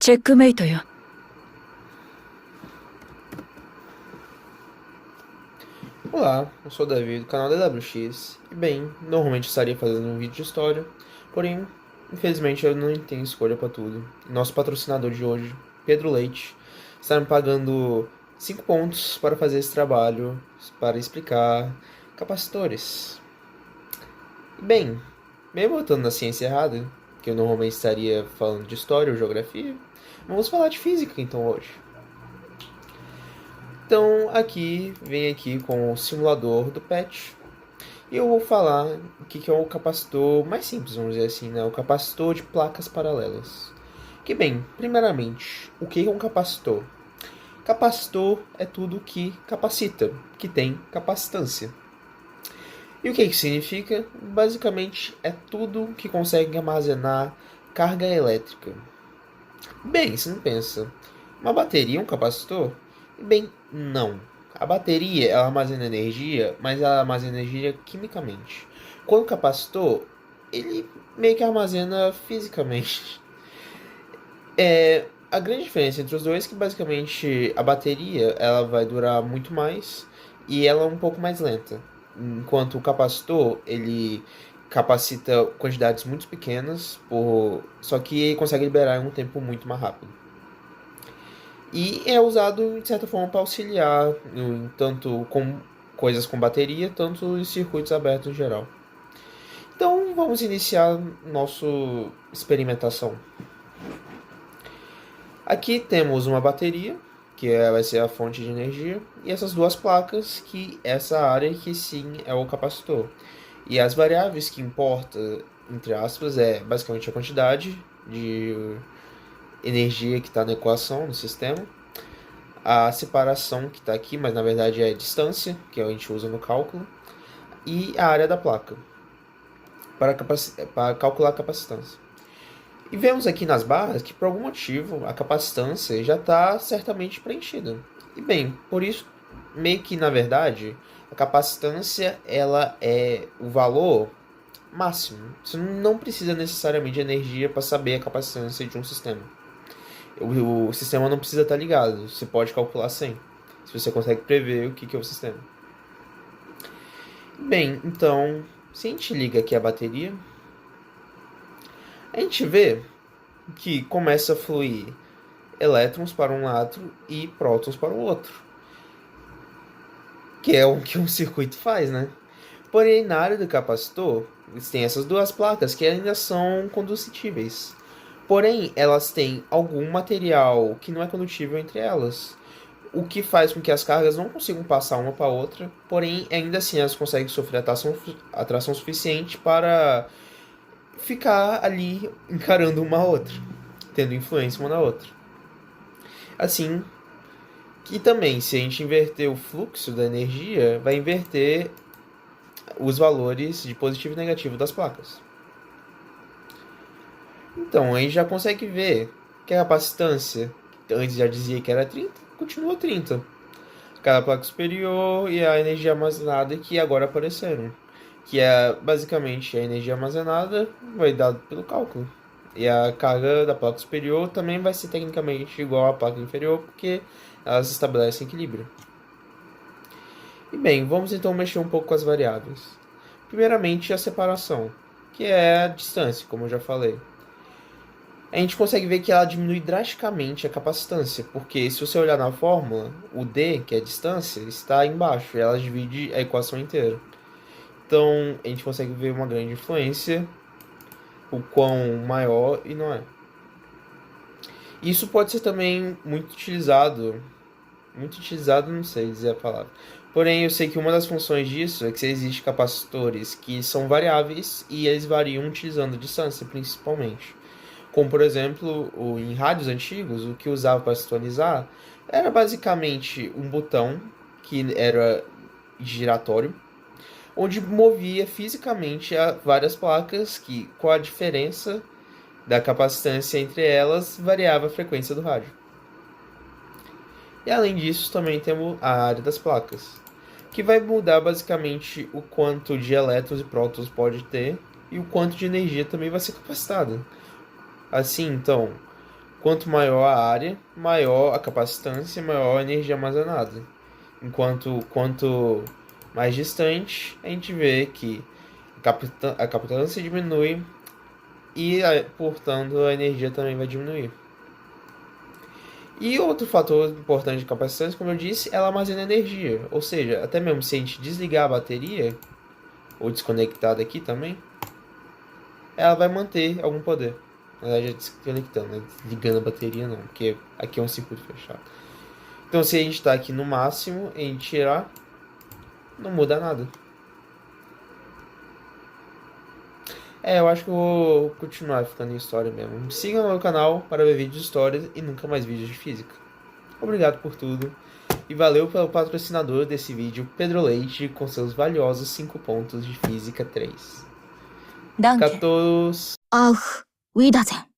チェックメイトよ。Olá, eu sou o Davi do canal DWX e bem, normalmente estaria fazendo um vídeo de história, porém, infelizmente eu não tenho escolha para tudo. Nosso patrocinador de hoje, Pedro Leite, está me pagando 5 pontos para fazer esse trabalho, para explicar capacitores. E bem, mesmo eu estando na ciência errada, que eu normalmente estaria falando de história ou geografia, vamos falar de física então hoje. Então vem aqui com o simulador do PET. E eu vou falar o que é o capacitor mais simples, vamos dizer assim, né? O capacitor de placas paralelas. Que bem, primeiramente, o que é um capacitor? Capacitor é tudo que capacita, que tem capacitância. E o que isso significa? Basicamente é tudo que consegue armazenar carga elétrica. Bem, você não pensa, uma bateria é um capacitor? Bem, não. A bateria ela armazena energia, mas ela armazena energia quimicamente. Quando o capacitor, ele meio que armazena fisicamente. A grande diferença entre os dois é que basicamente a bateria ela vai durar muito mais e ela é um pouco mais lenta. Enquanto o capacitor, ele capacita quantidades muito pequenas, só que ele consegue liberar em um tempo muito mais rápido. E é usado, de certa forma, para auxiliar tanto com coisas com bateria, tanto em circuitos abertos em geral. Então, vamos iniciar nossa experimentação. Aqui temos uma bateria, que vai ser a fonte de energia, e essas duas placas, que essa área que sim é o capacitor. E as variáveis que importa, entre aspas, é basicamente a quantidade de energia que está na equação, no sistema, a separação que está aqui, mas na verdade é a distância, que a gente usa no cálculo, e a área da placa, para calcular a capacitância. E vemos aqui nas barras que por algum motivo a capacitância já está certamente preenchida. E bem, por isso, meio que na verdade, a capacitância ela é o valor máximo. Você não precisa necessariamente de energia para saber a capacitância de um sistema. O sistema não precisa estar ligado, você pode calcular sem, se você consegue prever o que é o sistema. Bem, então, se a gente liga aqui a bateria, a gente vê que começa a fluir elétrons para um lado e prótons para o outro, que é o que um circuito faz, né? Porém, na área do capacitor, tem essas duas placas que ainda são condustíveis. Porém, elas têm algum material que não é condutível entre elas, o que faz com que as cargas não consigam passar uma para a outra, porém, ainda assim elas conseguem sofrer atração suficiente para ficar ali encarando uma a outra, tendo influência uma na outra. Assim, que também, se a gente inverter o fluxo da energia, vai inverter os valores de positivo e negativo das placas. Então, a gente já consegue ver que a capacitância, que antes já dizia que era 30, continua 30. Cada placa superior e a energia armazenada que agora apareceram. Que é basicamente a energia armazenada vai dado pelo cálculo. E a carga da placa superior também vai ser tecnicamente igual à placa inferior, porque elas estabelecem equilíbrio. E bem, vamos então mexer um pouco com as variáveis. Primeiramente, a separação, que é a distância, como eu já falei. A gente consegue ver que ela diminui drasticamente a capacitância, porque se você olhar na fórmula, o D, que é a distância, está embaixo, e ela divide a equação inteira. Então, a gente consegue ver uma grande influência, o quão maior e não é. Isso pode ser também muito utilizado, não sei dizer a palavra. Porém, eu sei que uma das funções disso é que existem capacitores que são variáveis e eles variam utilizando a distância, principalmente. Como, por exemplo, em rádios antigos, o que usava para sintonizar era basicamente um botão que era giratório, onde movia fisicamente várias placas que, com a diferença da capacitância entre elas, variava a frequência do rádio. E além disso, também temos a área das placas, que vai mudar basicamente o quanto de elétrons e prótons pode ter e o quanto de energia também vai ser capacitada. Assim, então, Quanto maior a área, maior a capacitância, maior a energia armazenada. Quanto mais distante, a gente vê que a capacitância diminui e, portanto, a energia também vai diminuir. E outro fator importante de capacitância, como eu disse, ela armazena energia. Ou seja, até mesmo se a gente desligar a bateria, ou desconectar daqui também, ela vai manter algum poder. Na verdade, é desconectando, né? Ligando a bateria não, porque aqui é um circuito fechado. Então, se a gente está aqui no máximo, a gente tirar, não muda nada. Eu acho que eu vou continuar ficando em história mesmo. Siga o meu canal para ver vídeos de história e nunca mais vídeos de física. Obrigado por tudo. E valeu pelo patrocinador desse vídeo, Pedro Leite, com seus valiosos 5 pontos de Física 3. ランケ、Catos. アウフ、ウィダゼン。